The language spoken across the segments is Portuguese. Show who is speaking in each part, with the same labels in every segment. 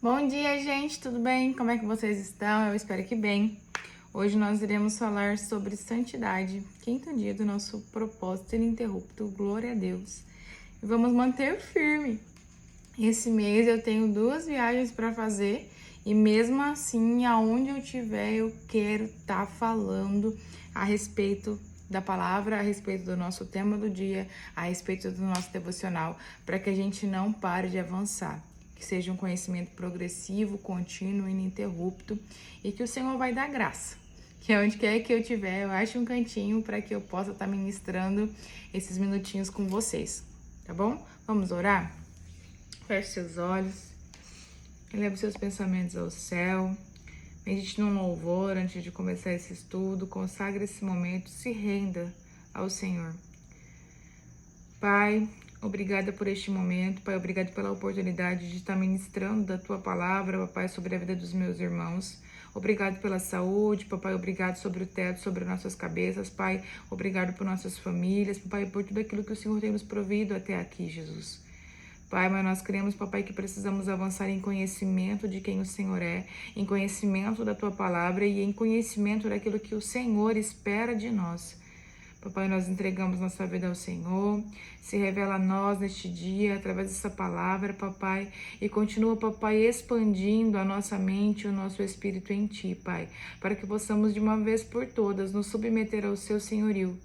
Speaker 1: Bom dia, gente, tudo bem? Como é que vocês estão? Eu espero que bem. Hoje nós iremos falar sobre santidade, quinto dia do nosso propósito ininterrupto, glória a Deus. E vamos manter firme. Esse mês eu tenho 2 viagens para fazer e mesmo assim, aonde eu estiver, eu quero estar falando a respeito da palavra, a respeito do nosso tema do dia, a respeito do nosso devocional, para que a gente não pare de avançar. Que seja um conhecimento progressivo, contínuo, ininterrupto e que o Senhor vai dar graça. Que onde quer que eu estiver, eu ache um cantinho para que eu possa estar ministrando esses minutinhos com vocês, tá bom? Vamos orar? Feche seus olhos, eleve seus pensamentos ao céu, medite num louvor antes de começar esse estudo, consagre esse momento, se renda ao Senhor. Pai, obrigada por este momento, Pai, obrigado pela oportunidade de estar ministrando da Tua palavra, Papai, sobre a vida dos meus irmãos. Obrigado pela saúde, Papai, obrigado sobre o teto, sobre nossas cabeças, Pai, obrigado por nossas famílias, Papai, por tudo aquilo que o Senhor tem nos provido até aqui, Jesus. Pai, mas nós cremos, Papai, que precisamos avançar em conhecimento de quem o Senhor é, em conhecimento da Tua palavra e em conhecimento daquilo que o Senhor espera de nós. Papai, nós entregamos nossa vida ao Senhor, se revela a nós neste dia, através dessa palavra, Papai, e continua, Papai, expandindo a nossa mente e o nosso espírito em Ti, Pai, para que possamos de uma vez por todas nos submeter ao Seu senhorio.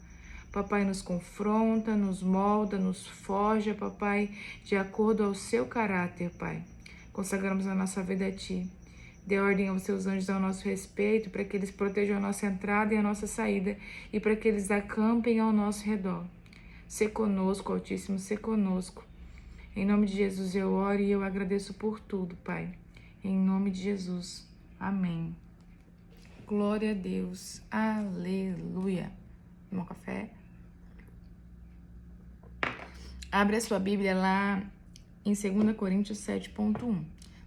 Speaker 1: Papai, nos confronta, nos molda, nos forja, Papai, de acordo ao Seu caráter, Pai. Consagramos a nossa vida a Ti. Dê ordem aos seus anjos ao nosso respeito, para que eles protejam a nossa entrada e a nossa saída, e para que eles acampem ao nosso redor. Sê conosco, Altíssimo, sê conosco. Em nome de Jesus eu oro e eu agradeço por tudo, Pai. Em nome de Jesus. Amém. Glória a Deus. Aleluia. Tomar um café? Abre a sua Bíblia lá em 2 Coríntios 7.1.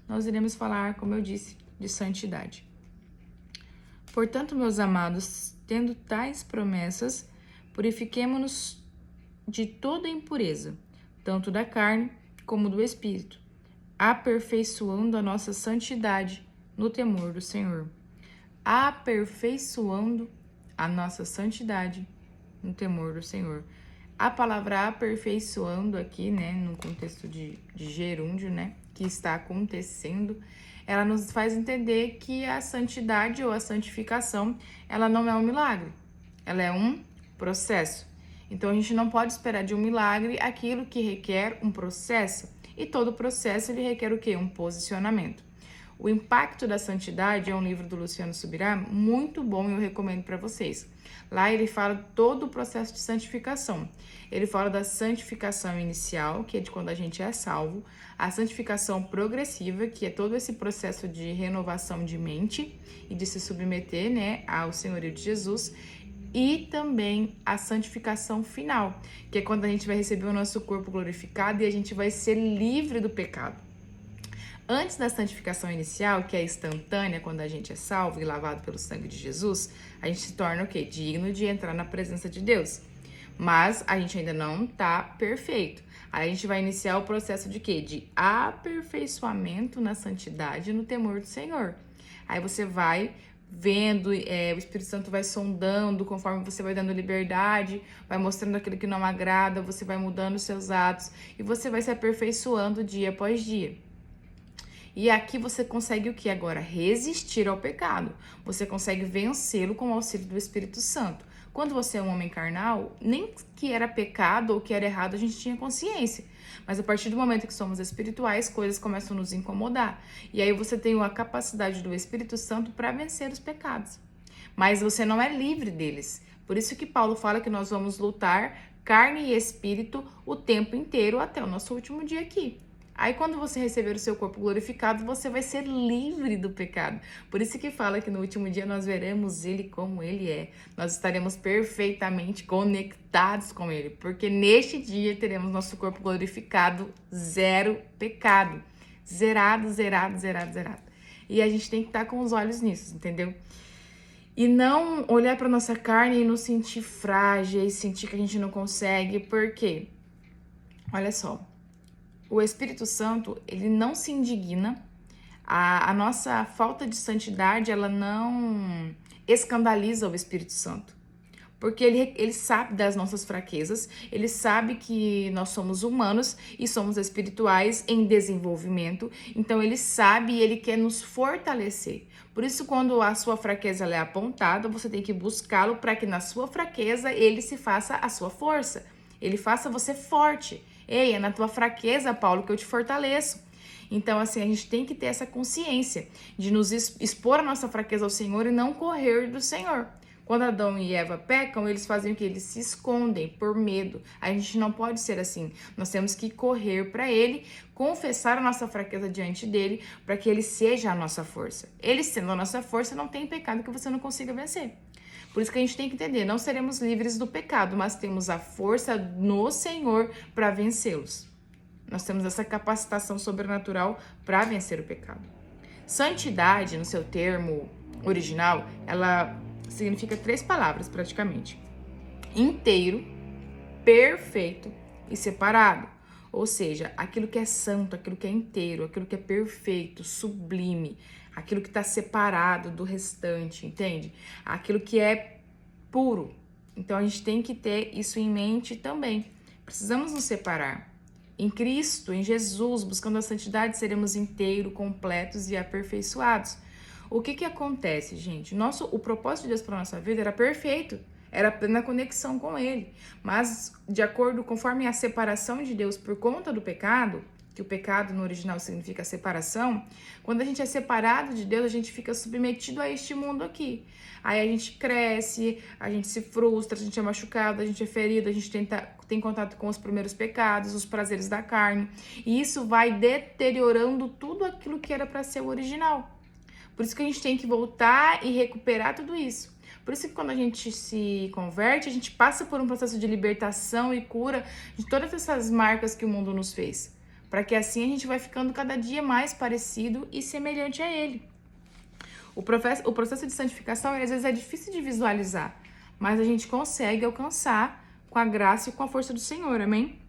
Speaker 1: Nós iremos falar, como eu disse, de santidade. Portanto, meus amados, tendo tais promessas, purifiquemo-nos de toda impureza, tanto da carne como do espírito, aperfeiçoando a nossa santidade no temor do Senhor. Aperfeiçoando a nossa santidade no temor do Senhor. A palavra aperfeiçoando aqui, né, no contexto de gerúndio, né, que está acontecendo, ela nos faz entender que a santidade ou a santificação, ela não é um milagre, ela é um processo. Então, a gente não pode esperar de um milagre aquilo que requer um processo. E todo processo, ele requer o quê? Um posicionamento. O Impacto da Santidade é um livro do Luciano Subirá, muito bom, eu recomendo para vocês. Lá ele fala todo o processo de santificação. Ele fala da santificação inicial, que é de quando a gente é salvo, a santificação progressiva, que é todo esse processo de renovação de mente e de se submeter, né, ao senhorio de Jesus, e também a santificação final, que é quando a gente vai receber o nosso corpo glorificado e a gente vai ser livre do pecado. Antes da santificação inicial, que é instantânea, quando a gente é salvo e lavado pelo sangue de Jesus, a gente se torna o quê? Digno de entrar na presença de Deus. Mas a gente ainda não tá perfeito. Aí a gente vai iniciar o processo de quê? De aperfeiçoamento na santidade e no temor do Senhor. Aí você vai vendo, o Espírito Santo vai sondando, conforme você vai dando liberdade, vai mostrando aquilo que não agrada, você vai mudando os seus atos e você vai se aperfeiçoando dia após dia. E aqui você consegue o que agora? Resistir ao pecado. Você consegue vencê-lo com o auxílio do Espírito Santo. Quando você é um homem carnal, nem que era pecado ou que era errado a gente tinha consciência. Mas a partir do momento que somos espirituais, coisas começam a nos incomodar. E aí você tem a capacidade do Espírito Santo para vencer os pecados. Mas você não é livre deles. Por isso que Paulo fala que nós vamos lutar carne e espírito o tempo inteiro até o nosso último dia aqui. Aí quando você receber o seu corpo glorificado, você vai ser livre do pecado. Por isso que fala que no último dia nós veremos ele como ele é. Nós estaremos perfeitamente conectados com ele. Porque neste dia teremos nosso corpo glorificado, zero pecado. Zerado, zerado, zerado, zerado. E a gente tem que estar com os olhos nisso, entendeu? E não olhar para nossa carne e nos sentir frágeis, sentir que a gente não consegue. Por quê? Olha só. O Espírito Santo, ele não se indigna A nossa falta de santidade, ela não escandaliza o Espírito Santo. Porque ele sabe das nossas fraquezas, ele sabe que nós somos humanos e somos espirituais em desenvolvimento. Então, ele sabe e ele quer nos fortalecer. Por isso, quando a sua fraqueza ela é apontada, você tem que buscá-lo para que na sua fraqueza ele se faça a sua força. Ele faça você forte. Ei, é na tua fraqueza, Paulo, que eu te fortaleço. Então, assim, a gente tem que ter essa consciência de nos expor a nossa fraqueza ao Senhor e não correr do Senhor. Quando Adão e Eva pecam, eles fazem o que? Eles se escondem por medo. A gente não pode ser assim. Nós temos que correr para Ele, confessar a nossa fraqueza diante dEle, para que Ele seja a nossa força. Ele sendo a nossa força, não tem pecado que você não consiga vencer. Por isso que a gente tem que entender, não seremos livres do pecado, mas temos a força no Senhor para vencê-los. Nós temos essa capacitação sobrenatural para vencer o pecado. Santidade, no seu termo original, ela significa 3 palavras praticamente: inteiro, perfeito e separado. Ou seja, aquilo que é santo, aquilo que é inteiro, aquilo que é perfeito, sublime, aquilo que está separado do restante, entende? Aquilo que é puro. Então a gente tem que ter isso em mente também. Precisamos nos separar. Em Cristo, em Jesus, buscando a santidade, seremos inteiros, completos e aperfeiçoados. O que acontece, gente? O propósito de Deus para a nossa vida era perfeito, era plena conexão com Ele. Mas, de acordo, conforme a separação de Deus por conta do pecado, que o pecado no original significa separação, quando a gente é separado de Deus, a gente fica submetido a este mundo aqui. Aí a gente cresce, a gente se frustra, a gente é machucado, a gente é ferido, a gente tem contato com os primeiros pecados, os prazeres da carne. E isso vai deteriorando tudo aquilo que era para ser o original. Por isso que a gente tem que voltar e recuperar tudo isso. Por isso que quando a gente se converte, a gente passa por um processo de libertação e cura de todas essas marcas que o mundo nos fez. Para que assim a gente vai ficando cada dia mais parecido e semelhante a Ele. O processo de santificação, às vezes, é difícil de visualizar, mas a gente consegue alcançar com a graça e com a força do Senhor, amém?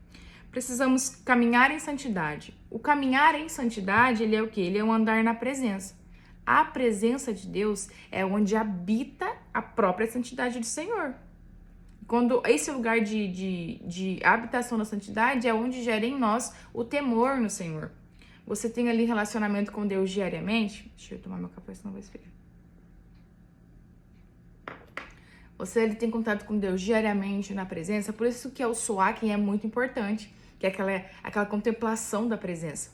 Speaker 1: Precisamos caminhar em santidade. O caminhar em santidade, ele é o quê? Ele é um andar na presença. A presença de Deus é onde habita a própria santidade do Senhor. Quando esse lugar de habitação da santidade é onde gera em nós o temor no Senhor. Você tem ali relacionamento com Deus diariamente? Deixa eu tomar meu café, senão vai esfriar. Você ele tem contato com Deus diariamente na presença, por isso que o soaking é muito importante, que é aquela contemplação da presença.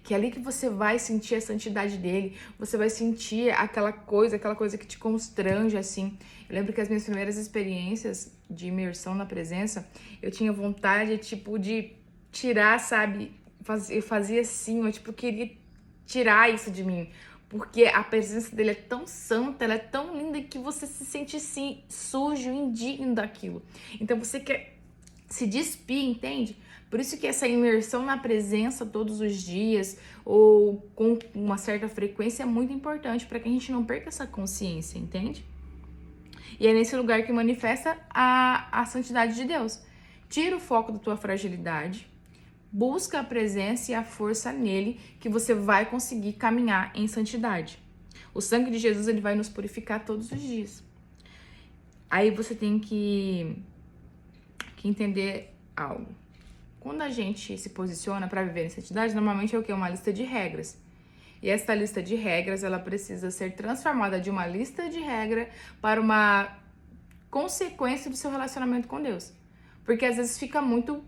Speaker 1: Que é ali que você vai sentir a santidade dele, você vai sentir aquela coisa que te constrange, assim. Eu lembro que as minhas primeiras experiências de imersão na presença, eu tinha vontade, de tirar, sabe? Eu fazia assim, eu queria tirar isso de mim. Porque a presença dele é tão santa, ela é tão linda que você se sente assim, sujo, indigno daquilo. Então você quer se despir, entende? Por isso que essa imersão na presença todos os dias ou com uma certa frequência é muito importante para que a gente não perca essa consciência, entende? E é nesse lugar que manifesta a santidade de Deus. Tira o foco da tua fragilidade, busca a presença e a força nele que você vai conseguir caminhar em santidade. O sangue de Jesus ele vai nos purificar todos os dias. Aí você tem que entender algo. Quando a gente se posiciona para viver em santidade, normalmente é o quê? Uma lista de regras. E essa lista de regras, ela precisa ser transformada de uma lista de regras para uma consequência do seu relacionamento com Deus. Porque às vezes fica muito,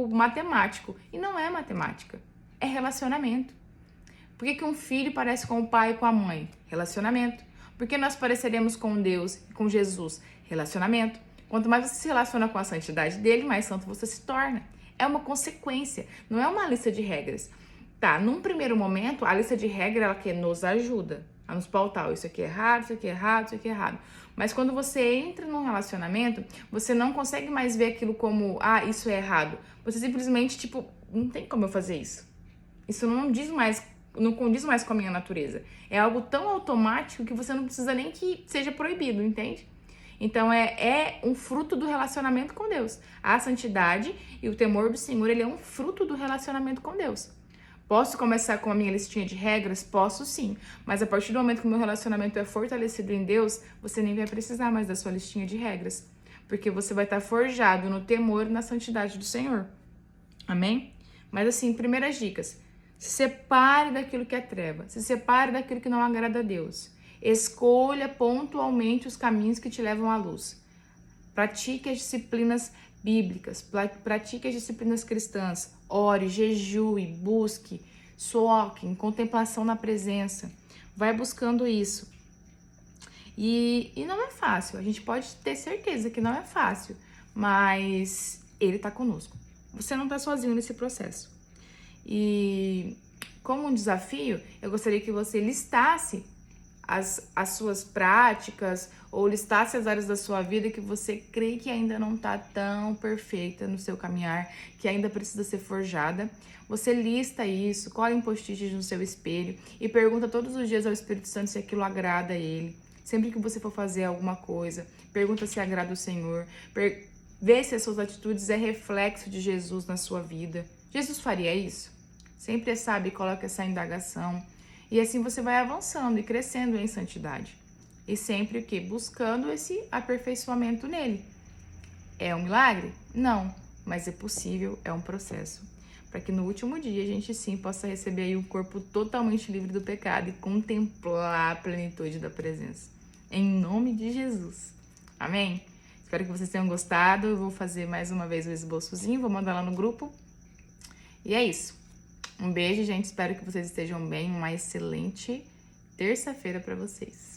Speaker 1: matemático. E não é matemática, é relacionamento. Por que um filho parece com o pai e com a mãe? Relacionamento. Por que nós pareceremos com Deus e com Jesus? Relacionamento. Quanto mais você se relaciona com a santidade dele, mais santo você se torna. É uma consequência, não é uma lista de regras. Tá, num primeiro momento, a lista de regras, ela que nos ajuda a nos pautar. Isso aqui é errado, isso aqui é errado, isso aqui é errado. Mas quando você entra num relacionamento, você não consegue mais ver aquilo como, isso é errado. Você simplesmente, não tem como eu fazer isso. Isso não condiz mais com a minha natureza. É algo tão automático que você não precisa nem que seja proibido, entende? Então, é um fruto do relacionamento com Deus. A santidade e o temor do Senhor, ele é um fruto do relacionamento com Deus. Posso começar com a minha listinha de regras? Posso sim, mas a partir do momento que o meu relacionamento é fortalecido em Deus, você nem vai precisar mais da sua listinha de regras, porque você vai estar forjado no temor e na santidade do Senhor. Amém? Mas assim, primeiras dicas: se separe daquilo que é treva, se separe daquilo que não agrada a Deus. Escolha pontualmente os caminhos que te levam à luz. Pratique as disciplinas bíblicas, pratique as disciplinas cristãs, ore, jejue, busque, soque, em contemplação na presença. Vai buscando isso. E não é fácil, a gente pode ter certeza que não é fácil, mas Ele está conosco. Você não está sozinho nesse processo. E como um desafio, eu gostaria que você listasse as suas práticas ou listasse as áreas da sua vida que você crê que ainda não está tão perfeita no seu caminhar, que ainda precisa ser forjada. Você lista isso, cola em post-its no seu espelho e pergunta todos os dias ao Espírito Santo se aquilo agrada a Ele. Sempre que você for fazer alguma coisa, pergunta se agrada o Senhor, vê se as suas atitudes é reflexo de Jesus na sua vida. Jesus faria isso? Sempre sabe, coloca essa indagação. E assim você vai avançando e crescendo em santidade. E sempre o quê? Buscando esse aperfeiçoamento nele. É um milagre? Não, mas é possível, é um processo. Para que no último dia a gente sim possa receber aí um corpo totalmente livre do pecado e contemplar a plenitude da presença. Em nome de Jesus. Amém? Espero que vocês tenham gostado. Eu vou fazer mais uma vez o esboçozinho, vou mandar lá no grupo. E é isso. Um beijo, gente. Espero que vocês estejam bem. Uma excelente terça-feira para vocês.